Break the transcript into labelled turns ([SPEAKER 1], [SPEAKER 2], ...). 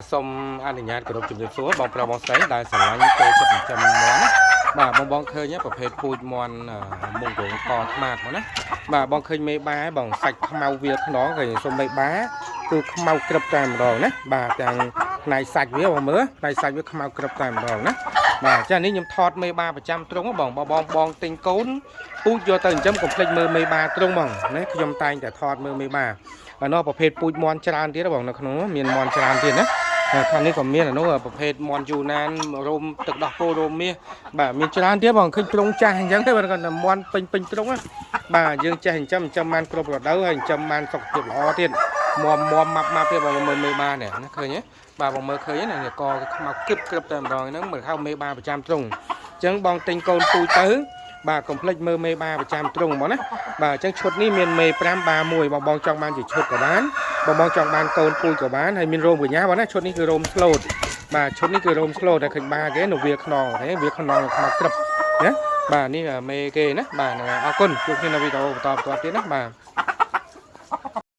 [SPEAKER 1] សូមអនុញ្ញាតគោរពជំរាបសួរបងប្រុសបងស្រីដែលស្រឡាញ់ចូលចិត្តចិញ្ចឹមមាន់ណាបាទបងឃើញប្រភេទពូជមាន់មុងរងកខ្មាតមកណាបាទបងឃើញមេបាបងសាច់ខ្មៅវាខ្នងឃើញសូមមេបាគឺខ្មៅក្រឹបតែម្ដងណាបាទទាំងផ្នែកសាច់វាបងមើលផ្នែកសាច់វាខ្មៅក្រឹបតែម្ដងណាបាទចានេះខ្ញុំថតមេបាប្រចាំទ្រុងបងទិញកូនពូជយកទៅចិញ្ចឹមកុំភ្លេចមើលមេបាទ្រុងបងណាខ្ញុំតែងតែថតមើលមេបាហើយនោះប្រភេទពូជមាន់ច្រើនទៀតបងនៅក្នុងនោះមានមាន់ច្រើនទៀតណាខាងនេះក៏មានអានោះប្រភេទមាន់យូណានរោមទឹកដោះគោរោមមាសបាទមានច្រើនទៀតបងឃើញទ្រុងចាស់អញ្ចឹងទេបាទគាត់តែមាន់ពេញទ្រុងណាបាទយើងចេះចិញ្ចឹមបានគ្រប់រដូវហើយចិញ្ចឹមបានសុខភាពល្អទៀតមាំម៉ាប់ទៀតបងមើលមេបានេះណាឃើញទេបាទបងមើលឃើញណាកខ្មៅគឹបតែម្ដងហ្នឹងមើលហៅមេបាប្រចាំទ្រុងអញ្ចឹងបងទិញកូនពូជទៅបាទកុំភ្លេចមើលមេបាប្រចាំទ្រុងហ្មងណាបាទអញ្ចឹងឈុតនេះមានមេ5បា1បងចង់បានជាឈុតក៏បានបងចង់បានកូនពូជក៏បានហើយមានរោមកញ្ញាបងណាឈុតនេះគឺរោមស្លូតបាទឈុតនេះគឺរោមស្លូតតែឃើញបាគេនៅវាខ្នងទេវាខ្នងខ្មៅក្រឹបណាបាទនេះមេគេណាបាទអរគុណជួបគ្នានៅវីដេអូបន្តទៀតណាបាទ